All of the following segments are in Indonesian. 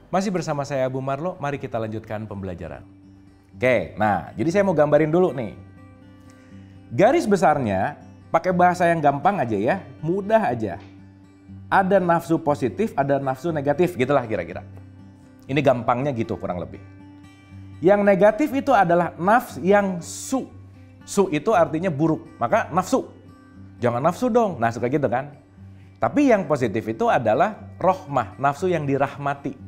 Masih bersama saya Abu Marlo, mari kita lanjutkan pembelajaran. Oke, nah jadi saya mau gambarin dulu nih. Garis besarnya, pakai bahasa yang gampang aja ya, mudah aja. Ada nafsu positif, ada nafsu negatif, gitulah kira-kira. Ini gampangnya gitu kurang lebih. Yang negatif itu adalah nafs yang su. Su itu artinya buruk, maka nafsu. Jangan nafsu dong, nah suka gitu kan. Tapi yang positif itu adalah rohmah, nafsu yang dirahmati.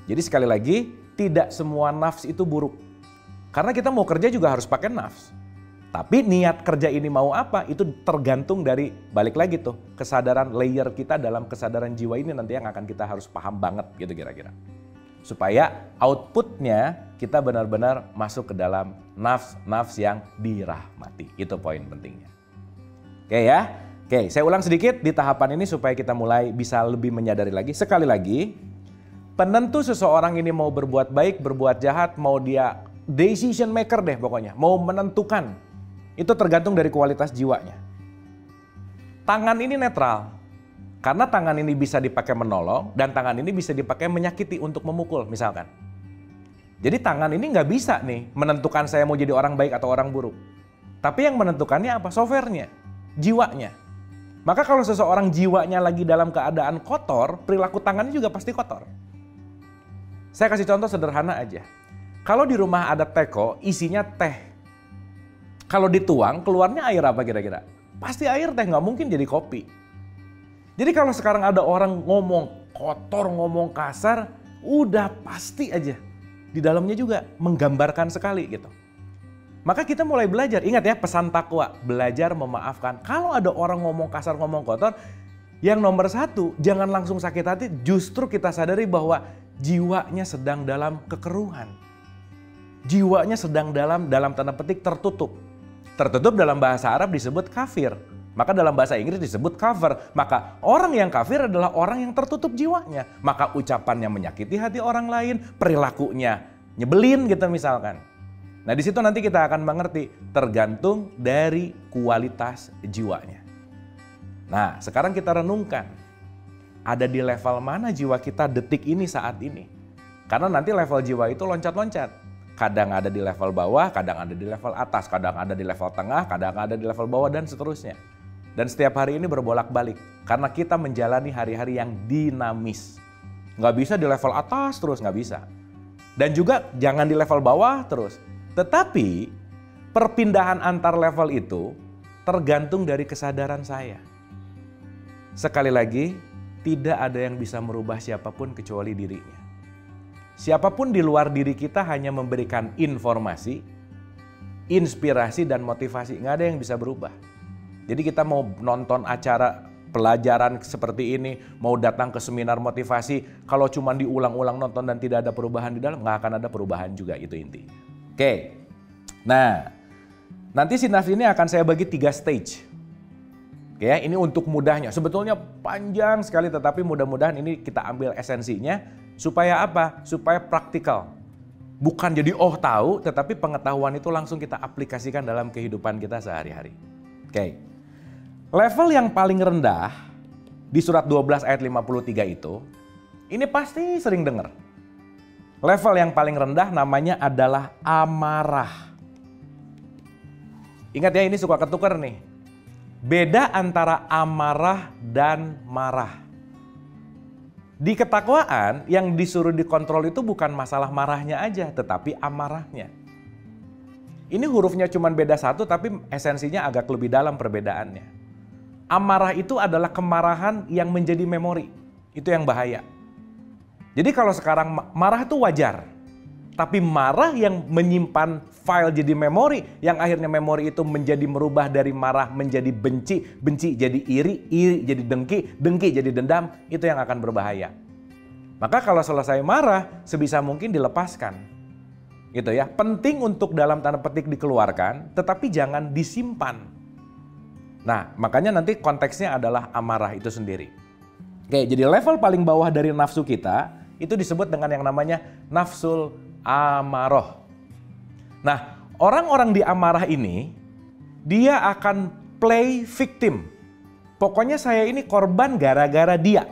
Jadi sekali lagi, tidak semua nafs itu buruk. Karena kita mau kerja juga harus pakai nafs. Tapi niat kerja ini mau apa, itu tergantung dari, balik lagi tuh, kesadaran layer kita dalam kesadaran jiwa ini nanti yang akan kita harus paham banget gitu kira-kira. Supaya outputnya kita benar-benar masuk ke dalam nafs yang dirahmati. Itu poin pentingnya. Oke ya, oke saya ulang sedikit di tahapan ini supaya kita mulai bisa lebih menyadari lagi. Sekali lagi, penentu seseorang ini mau berbuat baik, berbuat jahat, mau dia decision maker deh pokoknya, mau menentukan. Itu tergantung dari kualitas jiwanya. Tangan ini netral, karena tangan ini bisa dipakai menolong dan tangan ini bisa dipakai menyakiti untuk memukul misalkan. Jadi tangan ini nggak bisa nih menentukan saya mau jadi orang baik atau orang buruk. Tapi yang menentukannya apa? Softwarenya, jiwanya. Maka kalau seseorang jiwanya lagi dalam keadaan kotor, perilaku tangannya juga pasti kotor. Saya kasih contoh sederhana aja. Kalau di rumah ada teko, isinya teh. Kalau dituang, keluarnya air apa kira-kira? Pasti air teh, nggak mungkin jadi kopi. Jadi kalau sekarang ada orang ngomong kotor, ngomong kasar, udah pasti aja. Di dalamnya juga menggambarkan sekali gitu. Maka kita mulai belajar, ingat ya pesan takwa, belajar memaafkan. Kalau ada orang ngomong kasar, ngomong kotor, yang nomor satu, jangan langsung sakit hati, justru kita sadari bahwa jiwanya sedang dalam kekeruhan. Jiwanya sedang dalam tanda petik tertutup. Tertutup dalam bahasa Arab disebut kafir. Maka dalam bahasa Inggris disebut cover. Maka orang yang kafir adalah orang yang tertutup jiwanya. Maka ucapannya menyakiti hati orang lain, perilakunya nyebelin gitu misalkan. Nah di situ nanti kita akan mengerti tergantung dari kualitas jiwanya. Nah sekarang kita renungkan. Ada di level mana jiwa kita detik ini saat ini? Karena nanti level jiwa itu loncat-loncat. Kadang ada di level bawah, kadang ada di level atas, kadang ada di level tengah, kadang ada di level bawah dan seterusnya. Dan setiap hari ini berbolak-balik. Karena kita menjalani hari-hari yang dinamis. Nggak bisa di level atas terus, nggak bisa. Dan juga jangan di level bawah terus. Tetapi perpindahan antar level itu tergantung dari kesadaran saya. Sekali lagi, tidak ada yang bisa merubah siapapun kecuali dirinya. Siapapun di luar diri kita hanya memberikan informasi, inspirasi dan motivasi. Nggak ada yang bisa berubah. Jadi kita mau nonton acara pelajaran seperti ini, mau datang ke seminar motivasi, kalau cuma diulang-ulang nonton dan tidak ada perubahan di dalam, nggak akan ada perubahan juga, itu intinya. Oke, nah nanti si nafs ini akan saya bagi 3 stage. Oke, ini untuk mudahnya. Sebetulnya panjang sekali, tetapi mudah-mudahan ini kita ambil esensinya. Supaya apa? Supaya praktikal. Bukan jadi tahu, tetapi pengetahuan itu langsung kita aplikasikan dalam kehidupan kita sehari-hari. Oke. Level yang paling rendah di surat 12 ayat 53 itu, ini pasti sering dengar. Level yang paling rendah namanya adalah amarah. Ingat ya, ini suka ketukar nih. Beda antara amarah dan marah. Di ketakwaan yang disuruh dikontrol itu bukan masalah marahnya aja, tetapi amarahnya. Ini hurufnya cuma beda 1, tapi esensinya agak lebih dalam perbedaannya. Amarah itu adalah kemarahan yang menjadi memori. Itu yang bahaya. Jadi kalau sekarang marah itu wajar. Tapi marah yang menyimpan file jadi memori, yang akhirnya memori itu menjadi merubah dari marah menjadi benci, benci jadi iri, iri jadi dengki, dengki jadi dendam, itu yang akan berbahaya. Maka kalau selesai marah, sebisa mungkin dilepaskan. Gitu ya. Penting untuk dalam tanda petik dikeluarkan, tetapi jangan disimpan. Nah, makanya nanti konteksnya adalah amarah itu sendiri. Oke, jadi level paling bawah dari nafsu kita, itu disebut dengan yang namanya nafsul amarah. Nah, orang-orang di amarah ini, dia akan play victim. Pokoknya saya ini korban gara-gara dia.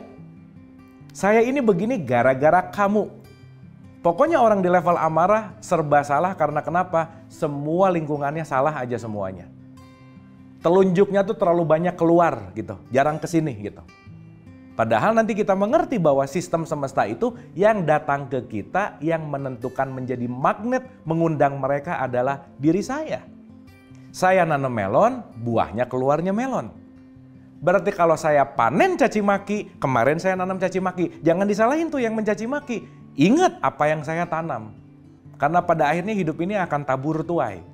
Saya ini begini gara-gara kamu. Pokoknya orang di level amarah serba salah karena kenapa? Semua lingkungannya salah aja semuanya. Telunjuknya tuh terlalu banyak keluar gitu, jarang kesini gitu. Padahal nanti kita mengerti bahwa sistem semesta itu yang datang ke kita, yang menentukan menjadi magnet mengundang mereka adalah diri saya. Saya nanam melon, buahnya keluarnya melon. Berarti kalau saya panen caci maki, kemarin saya nanam caci maki, jangan disalahin tuh yang mencaci maki. Ingat apa yang saya tanam. Karena pada akhirnya hidup ini akan tabur tuai.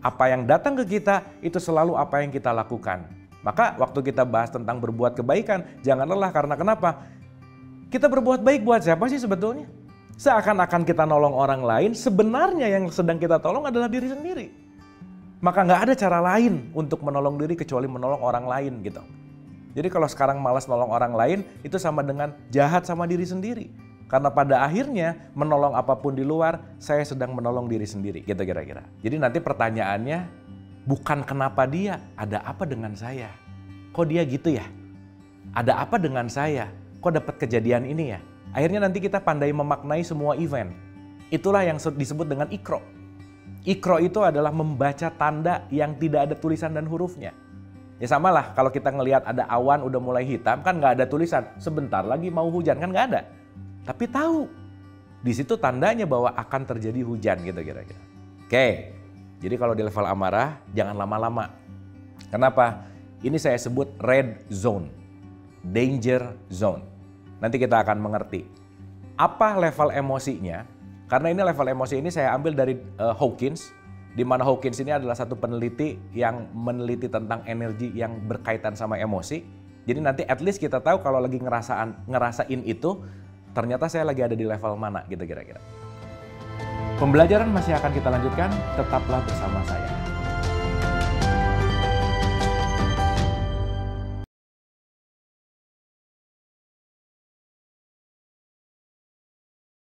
Apa yang datang ke kita itu selalu apa yang kita lakukan. Maka waktu kita bahas tentang berbuat kebaikan, jangan lelah karena kenapa? Kita berbuat baik buat siapa sih sebetulnya? Seakan-akan kita nolong orang lain, sebenarnya yang sedang kita tolong adalah diri sendiri. Maka nggak ada cara lain untuk menolong diri kecuali menolong orang lain gitu. Jadi kalau sekarang malas nolong orang lain, itu sama dengan jahat sama diri sendiri. Karena pada akhirnya menolong apapun di luar, saya sedang menolong diri sendiri gitu kira-kira. Jadi nanti pertanyaannya bukan kenapa dia, ada apa dengan saya? Kok dia gitu ya? Ada apa dengan saya? Kok dapat kejadian ini ya? Akhirnya nanti kita pandai memaknai semua event. Itulah yang disebut dengan ikro. Ikro itu adalah membaca tanda yang tidak ada tulisan dan hurufnya. Ya sama lah kalau kita ngelihat ada awan udah mulai hitam kan nggak ada tulisan. Sebentar lagi mau hujan kan nggak ada. Tapi tahu, di situ tandanya bahwa akan terjadi hujan gitu kira-kira. Oke, jadi kalau di level amarah jangan lama-lama. Kenapa? Ini saya sebut red zone, danger zone. Nanti kita akan mengerti apa level emosinya. Karena ini level emosi ini saya ambil dari Hawkins, di mana Hawkins ini adalah satu peneliti yang meneliti tentang energi yang berkaitan sama emosi. Jadi nanti at least kita tahu kalau lagi ngerasain itu, ternyata saya lagi ada di level mana gitu kira-kira. Pembelajaran masih akan kita lanjutkan, tetaplah bersama saya.